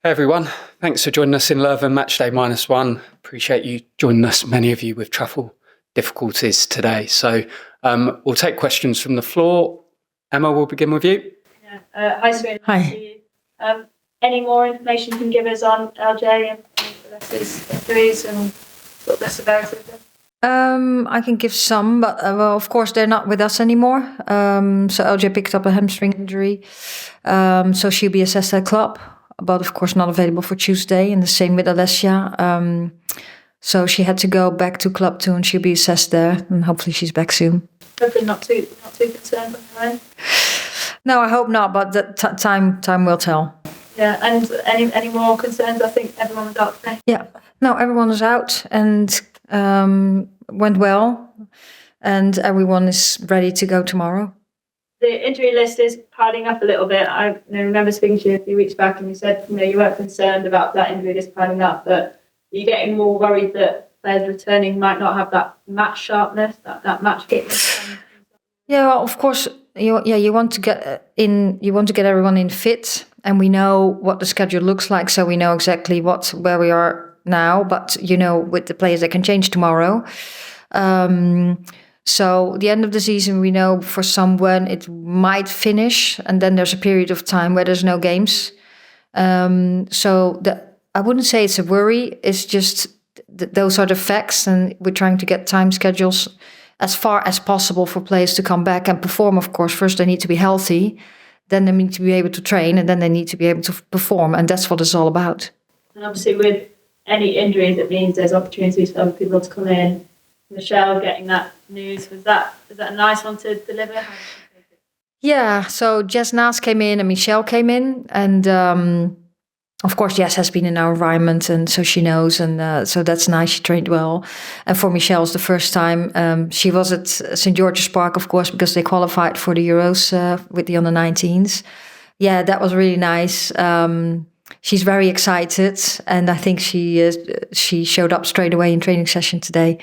Hey everyone, thanks for joining us in Leuven Matchday -1. Appreciate you joining us, many of you with travel difficulties today. So we'll take questions from the floor. Emma, we'll begin with you. Hi Sarina. Hi. Any more information you can give us on LJ and Alessa's injuries and what the severity of them? I can give some, but well, of course they're not with us anymore. So LJ picked up a hamstring injury, so she'll be assessed at club, but of course not available for Tuesday. And the same with Alessia. So she had to go back to club too, and she'll be assessed there, and hopefully she's back soon. Hopefully not too concerned on her end. No, I hope not, but the time will tell. Yeah, and any more concerns? I think everyone was out today. Yeah, no, everyone is out and went well, and everyone is ready to go tomorrow. The injury list is piling up a little bit. I remember speaking to you a few weeks back, and you said you weren't concerned about that injury list piling up, but you're getting more worried that players returning might not have that match sharpness, that match fitness. Yeah, well, of course, you want to get everyone in fit, and we know what the schedule looks like, so we know exactly where we are now. But with the players, they can change tomorrow. So the end of the season, we know for some when it might finish, and then there's a period of time where there's no games. I wouldn't say it's a worry. It's just those are the facts, and we're trying to get time schedules as far as possible for players to come back and perform. Of course, first they need to be healthy, then they need to be able to train, and then they need to be able to perform, and that's what it's all about. And obviously, with any injuries, it means there's opportunities for other people to come in. Michelle getting that news, was that a nice one to deliver? How did you take it? Yeah, so Jess Naas came in and Michelle came in, and of course Jess has been in our environment, and so she knows, and so that's nice. She trained well, and for Michelle, it's the first time she was at St. George's Park, of course, because they qualified for the Euros with the under-19s. Yeah, that was really nice. She's very excited, and I think she showed up straight away in training session today.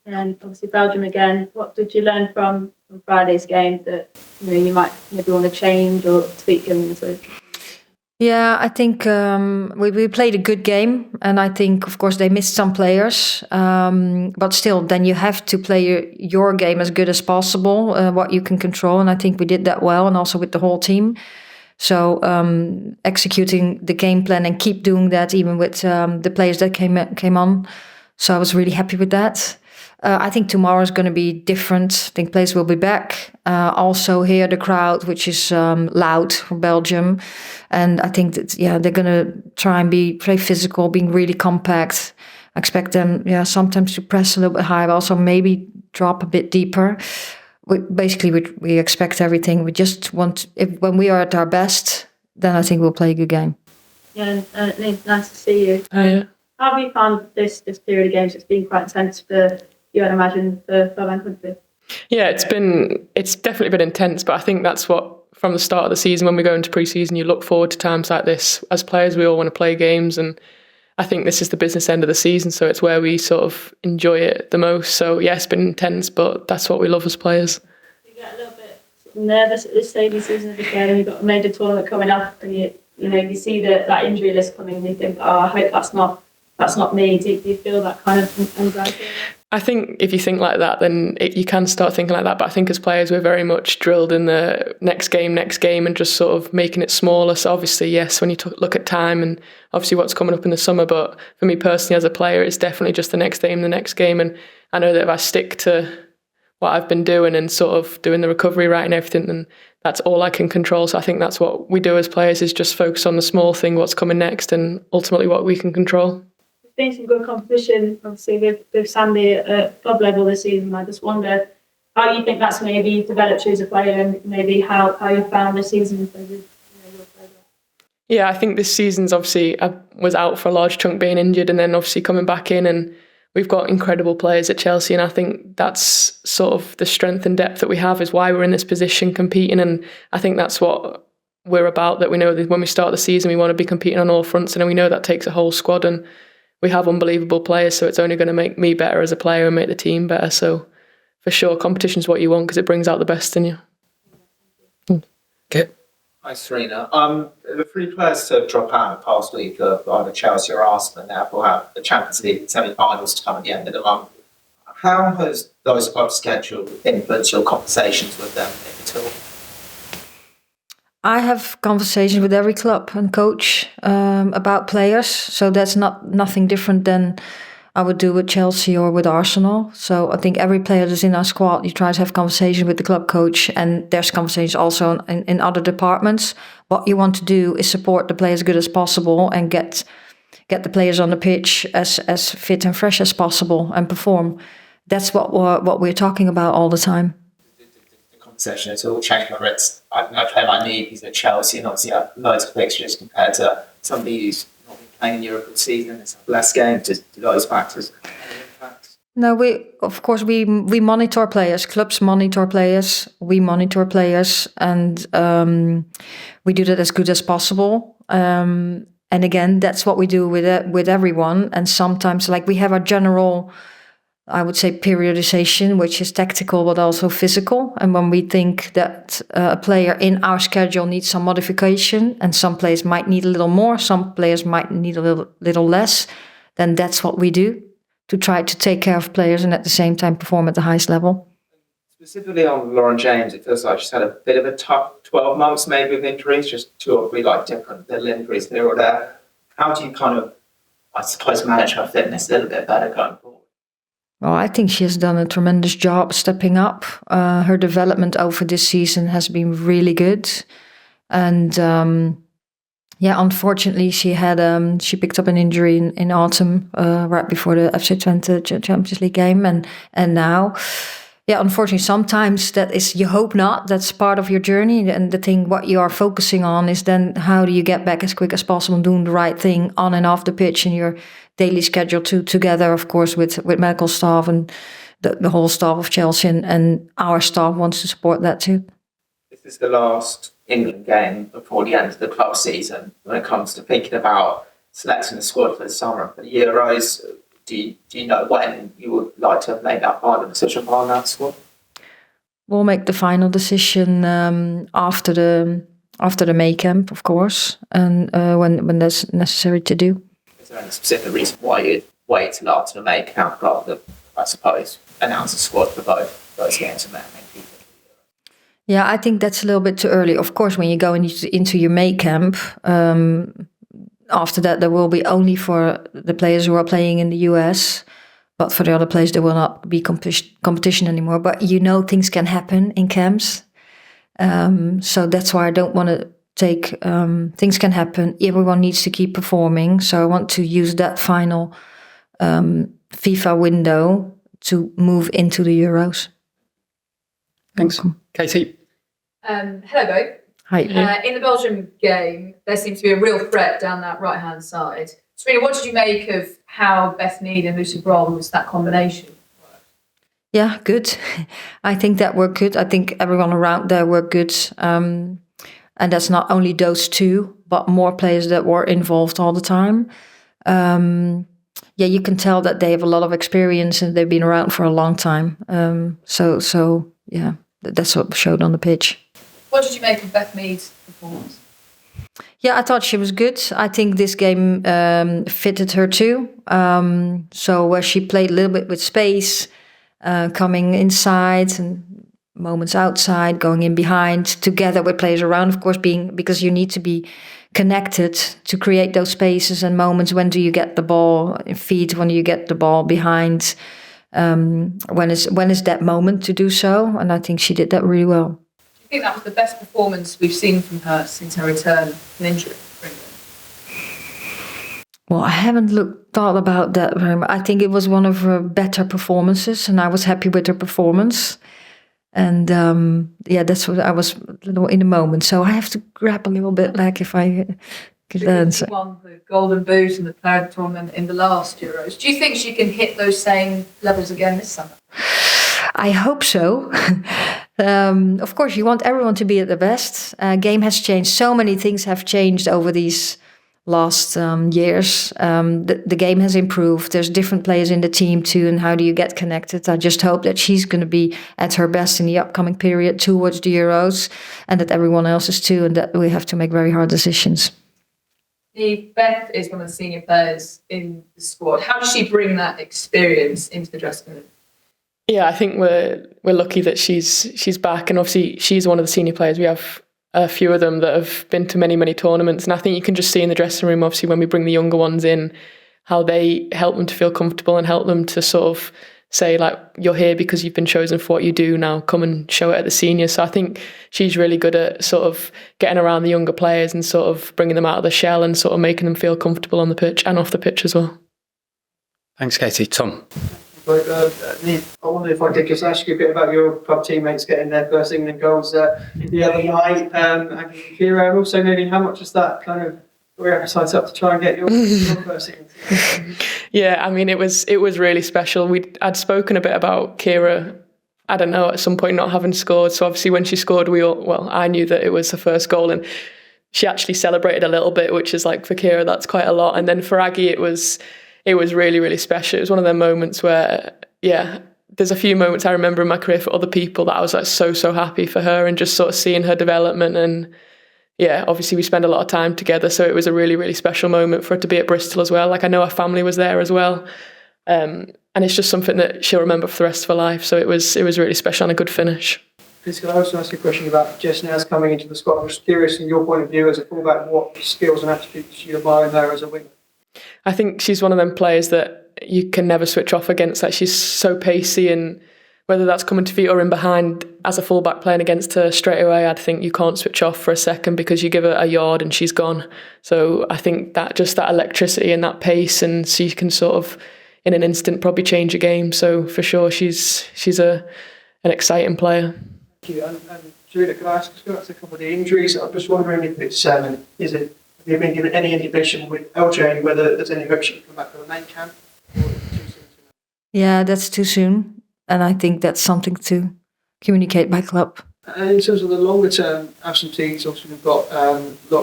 And obviously Belgium again. What did you learn from Friday's game that you might maybe want to change or tweak in? Yeah, I think we played a good game, and I think, of course, they missed some players, but still, then you have to play your game as good as possible, what you can control, and I think we did that well, and also with the whole team. So executing the game plan and keep doing that, even with the players that came on. So I was really happy with that. I think tomorrow is going to be different. I think players will be back. Also here, the crowd, which is loud for Belgium. And I think that, they're going to try and be very physical, being really compact. I expect them, sometimes to press a little bit higher, but also maybe drop a bit deeper. We expect everything. We just want, when we are at our best, then I think we'll play a good game. Yeah, and it's nice to see you. Oh, yeah. How have you found this period of games? It's been quite intense for you, I'd imagine, for Belgium country. Yeah, it's definitely been intense, but I think that's what, from the start of the season, when we go into pre-season, you look forward to times like this. As players, we all want to play games, and I think this is the business end of the season, so it's where we sort of enjoy it the most. So yeah, it's been intense, but that's what we love as players. You get a little bit nervous at this stage of the season of the game. You've got a major tournament coming up, and you see that injury list coming, and you think, I hope that's not me. Do you feel that kind of anxiety? I think if you think like that, then you can start thinking like that. But I think as players, we're very much drilled in the next game, and just sort of making it smaller. So obviously, yes, when you look at time and obviously what's coming up in the summer. But for me personally, as a player, it's definitely just the next game. And I know that if I stick to what I've been doing and sort of doing the recovery right and everything, then that's all I can control. So I think that's what we do as players, is just focus on the small thing, what's coming next, and ultimately what we can control. Been some good competition, obviously, with Sandy at club level this season. I just wonder how you think that's maybe developed you as a player, and maybe how you found this season. Yeah, I think this season's obviously, I was out for a large chunk being injured, and then obviously coming back in, and we've got incredible players at Chelsea, and I think that's sort of the strength and depth that we have is why we're in this position competing, and I think that's what we're about, that we know that when we start the season we want to be competing on all fronts, and we know that takes a whole squad, and we have unbelievable players, so it's only going to make me better as a player and make the team better. So for sure, competition's what you want because it brings out the best in you. Okay. Hi, Sarina. The three players to drop out in the past week are either Chelsea or Arsenal, and therefore have the Champions League semi-finals to come at the end of the month. How has those clubs' schedule influenced your conversations with them, if at all? I have conversations with every club and coach about players, so that's nothing different than I would do with Chelsea or with Arsenal. So I think every player that's in our squad, you try to have conversation with the club coach, and there's conversations also in other departments. What you want to do is support the players as good as possible and get the players on the pitch as fit and fresh as possible and perform. That's what we're talking about all the time. The conversation has all changed, whether it's, I play my Niamh, he's at Chelsea, and obviously have loads of fixtures compared to somebody who's not been playing in Europe all season, it's less games, do those factors have any impact? No, we monitor players. Clubs monitor players. We monitor players, and we do that as good as possible. And again, that's what we do with everyone. And sometimes, like, we have a general, I would say, periodization, which is tactical but also physical. And when we think that a player in our schedule needs some modification, and some players might need a little more, some players might need a little less, then that's what we do to try to take care of players and at the same time perform at the highest level. Specifically on Lauren James, it feels like she's had a bit of a tough 12 months maybe with injuries, just 2 or 3 like different little injuries here or there. How do you kind of, I suppose, manage her fitness a little bit better going forward? Well, I think she has done a tremendous job stepping up. Her development over this season has been really good. And unfortunately, she picked up an injury in autumn, right before the FC Twente Champions League game. And now, unfortunately, sometimes that is, you hope not, that's part of your journey. And the thing, what you are focusing on is then how do you get back as quick as possible, doing the right thing on and off the pitch in your daily schedule together, of course, with medical staff and the whole staff of Chelsea, and our staff wants to support that too. This is the last England game before the end of the club season when it comes to thinking about selecting the squad for the summer. For the Euros, do you know when you would like to have made that final decision on that squad? We'll make the final decision after the May camp, of course, and when that's necessary to do. Is there any specific reason why you'd wait till after the May camp rather than, I suppose, announce a squad for both those games and then make people? Yeah, I think that's a little bit too early. Of course, when you go into your May camp, after that there will be only for the players who are playing in the US, but for the other players there will not be competition anymore. But things can happen in camps, so that's why I don't want to take. Things can happen. Everyone needs to keep performing. So I want to use that final FIFA window to move into the Euros. Thanks, Katie. Hello, both. Hi. In the Belgium game, there seems to be a real threat down that right-hand side. Sarina, what did you make of how Beth Mead and Lucy Bronze, that combination, worked? Yeah, good. I think that worked good. I think everyone around there worked good. And that's not only those two, but more players that were involved all the time. You can tell that they have a lot of experience and they've been around for a long time. That's what showed on the pitch. What did you make of Beth Mead's performance? Yeah, I thought she was good. I think this game fitted her too. So where she played a little bit with space, coming inside and moments outside, going in behind, together with players around, of course, because you need to be connected to create those spaces and moments. When do you get the ball in feet? When do you get the ball behind? When is that moment to do so? And I think she did that really well. Do you think that was the best performance we've seen from her since her return from injury for England? Well, I haven't thought about that very much. I think it was one of her better performances, and I was happy with her performance. And that's what I was in the moment. So I have to grab a little bit, like if I could answer. She won the Golden Boot and the Player of the Tournament in the last Euros. Do you think she can hit those same levels again this summer? I hope so. Of course, you want everyone to be at their best. Game has changed. So many things have changed over these last years. The game has improved. There's different players in the team too, and how do you get connected? I just hope that she's going to be at her best in the upcoming period towards the Euros, and that everyone else is too, and that we have to make very hard decisions. Beth is one of the senior players in the squad. How does she bring that experience into the dressing room? Yeah, I think we're lucky that she's back, and obviously she's one of the senior players. We have a few of them that have been to many tournaments, and I think you can just see in the dressing room, obviously when we bring the younger ones in, how they help them to feel comfortable and help them to sort of say, like, you're here because you've been chosen for what you do, now come and show it at the seniors. So I think she's really good at sort of getting around the younger players and sort of bringing them out of the shell and sort of making them feel comfortable on the pitch and off the pitch as well. Thanks, Katie. Tom? Niamh, I wonder if I could just ask you a bit about your club teammates getting their first England goals the other night. And Kira, and also maybe how much is that kind of your appetite up to try and get your first England? Yeah, I mean, it was really special. I'd spoken a bit about Kira, I don't know, at some point not having scored. So obviously when she scored, I knew that it was her first goal, and she actually celebrated a little bit, which is like, for Kira, that's quite a lot. And then for Aggie, it was really special. It was one of them moments where, yeah, there's a few moments I remember in my career for other people that I was like so happy for her, and just sort of seeing her development. And yeah, obviously we spend a lot of time together, so it was a really special moment for her to be at Bristol as well. Like, I know her family was there as well, and it's just something that she'll remember for the rest of her life. So it was really special and a good finish. Please, can I also ask you a question about Jess Nares coming into the squad? I'm just curious, from your point of view as a fullback, what skills and attributes you admire in her as a winger? I think she's one of them players that you can never switch off against. Like, she's so pacey, and whether that's coming to feet or in behind, as a fullback playing against her straight away, I'd think you can't switch off for a second, because you give her a yard and she's gone. So I think that just that electricity and that pace, and she can sort of in an instant probably change a game. So for sure, she's an exciting player. Thank you. And Sarina, can I ask about a couple of the injuries? I'm just wondering if it's have you been given any indication with LJ whether there's any hope she can come back to the main camp? Or is it too soon to know? Yeah, that's too soon, and I think that's something to communicate by club. And in terms of the longer term absentees, obviously we've got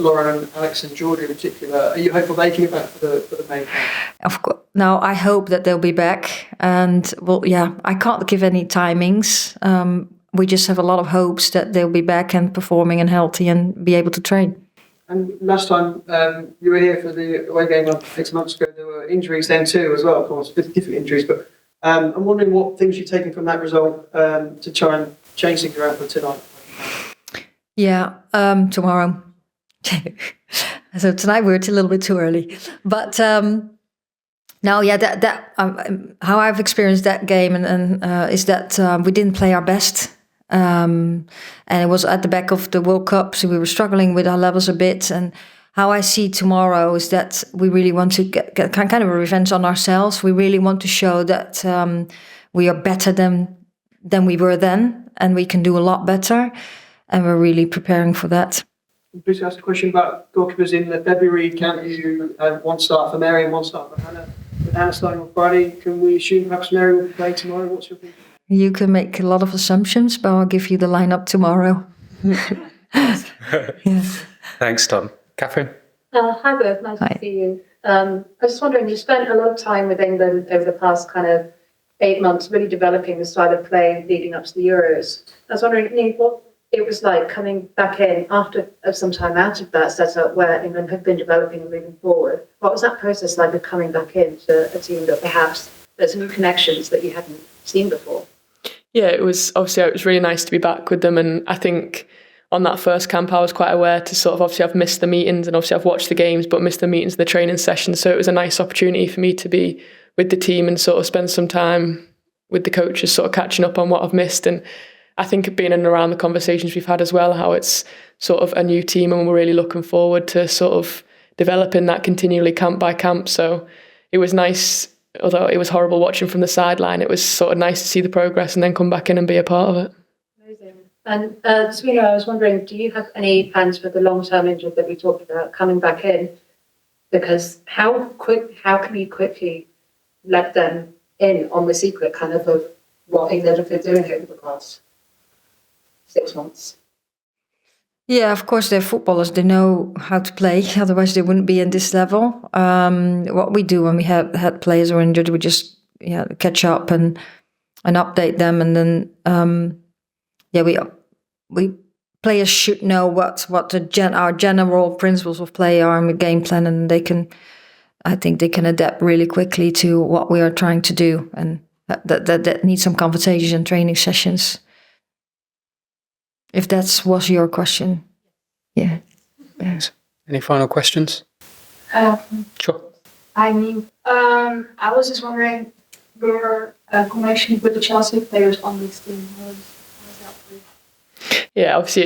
Lauren and Alex and Georgia in particular. Are you hopeful they can get back for the main camp? Of course. Now I hope that they'll be back, and well, yeah, I can't give any timings. We just have a lot of hopes that they'll be back and performing and healthy and be able to train. And last time you were here for the away game 6 months ago, there were injuries then too as well, of course, different injuries. But I'm wondering what things you've taken from that result to try and change things around for tonight. Yeah, tomorrow. So tonight we're a little bit too early, but now, yeah, that how I've experienced that game and is that we didn't play our best. And it was at the back of the World Cup, so we were struggling with our levels a bit. And how I see tomorrow is that we really want to get kind of a revenge on ourselves. We really want to show that we are better than we were then, and we can do a lot better. And we're really preparing for that. Please ask a question about goalkeepers in the February camp. You one start for Mary and one start for Hannah. With Hannah starting on Friday, can we assume perhaps Mary will play tomorrow? What's your thinking? You can make a lot of assumptions, but I'll give you the lineup tomorrow. Yes. Thanks, Tom. Catherine? Hi, Beth. Nice to see you. I was just wondering, you spent a lot of time with England over the past kind of 8 months, really developing the style of play leading up to the Euros. I was wondering, Niamh, what it was like coming back in after some time out of that setup where England had been developing and moving forward. What was that process like of coming back into a team that perhaps there's new connections that you hadn't seen before? Yeah, it was really nice to be back with them, and I think on that first camp I was quite aware to sort of, obviously I've missed the meetings and obviously I've watched the games but missed the meetings and the training sessions, so it was a nice opportunity for me to be with the team and sort of spend some time with the coaches sort of catching up on what I've missed. And I think being in and around the conversations we've had as well, how it's sort of a new team and we're really looking forward to sort of developing that continually camp by camp. So it was nice, although it was horrible watching from the sideline, it was sort of nice to see the progress and then come back in and be a part of it. Amazing. And Sarina, I was wondering, do you have any plans for the long-term injured that we talked about coming back in? Because how can you quickly let them in on the secret kind of what England have been doing over the past 6 months? Yeah, of course, they're footballers. They know how to play. Otherwise, they wouldn't be in this level. What we do when we had players who are injured, we just catch up and update them, and then we players should know what our general principles of play are and the game plan, and I think they can adapt really quickly to what we are trying to do, and that needs some conversations and training sessions. If that was your question. Yeah. Yes. Any final questions? Sure. I mean, I was just wondering your connection with the Chelsea players on this team. How is that for you? Yeah, obviously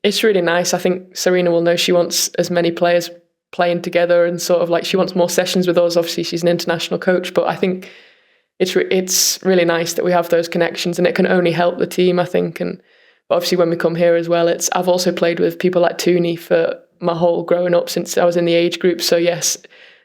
it's really nice. I think Sarina will know she wants as many players playing together, and sort of like she wants more sessions with us. Obviously, she's an international coach, but I think it's really nice that we have those connections, and it can only help the team, I think. And obviously, when we come here as well, I've also played with people like Tooney for my whole growing up since I was in the age group. So yes,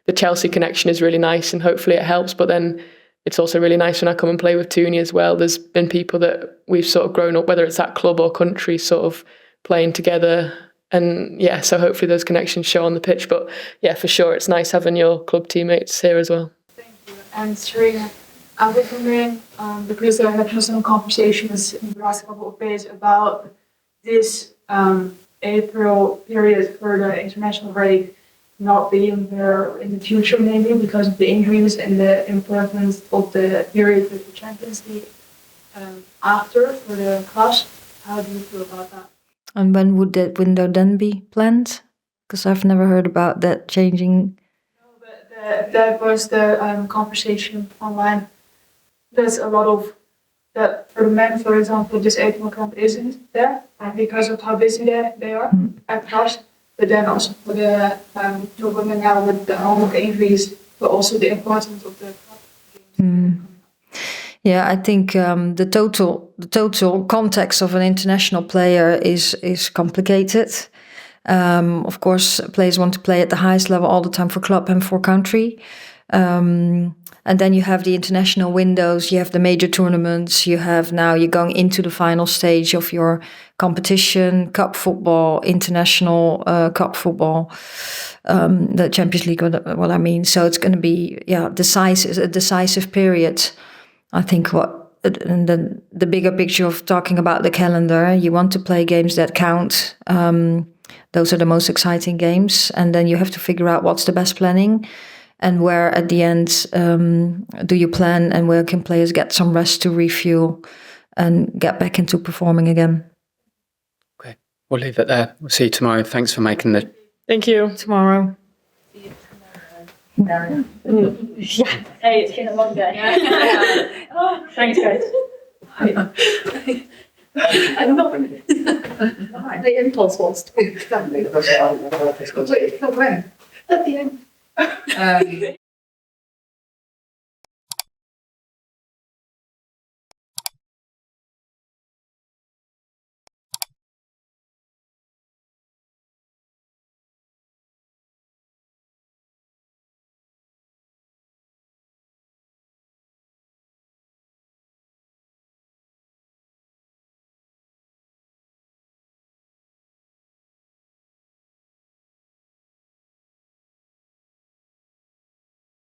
the Chelsea connection is really nice, and hopefully it helps. But then it's also really nice when I come and play with Tooney as well. There's been people that we've sort of grown up, whether it's at club or country, sort of playing together. And yeah, so hopefully those connections show on the pitch. But yeah, for sure, it's nice having your club teammates here as well. Thank you. And Sarina, I was wondering, because there have been some conversations in the last couple of days about this April period for the international break not being there in the future, maybe because of the injuries and the importance of the period with the Champions League after for the clubs. How do you feel about that? And when would that window then be planned? Because I've never heard about that changing. No, but that was the conversation online. There's a lot of that for the men, for example, this April camp isn't there, and because of how busy they are at clubs. But then also for the women now with all of the injuries, but also the importance of the club games. Yeah, I think the total context of an international player is complicated. Of course, players want to play at the highest level all the time for club and for country. And then you have the international windows, you have the major tournaments, you're going into the final stage of your competition, cup football, international cup football, the Champions League, what I mean. So it's going to be a decisive period. I think the bigger picture of talking about the calendar, you want to play games that count. Those are the most exciting games. And then you have to figure out what's the best planning. And where at the end do you plan, and where can players get some rest to refuel and get back into performing again? Okay, we'll leave it there. We'll see you tomorrow. Thanks for making the... Thank you. Tomorrow. Yeah. Hey, it's been a long day. Oh, thanks, guys. I'm not. The impulse was to. At the end.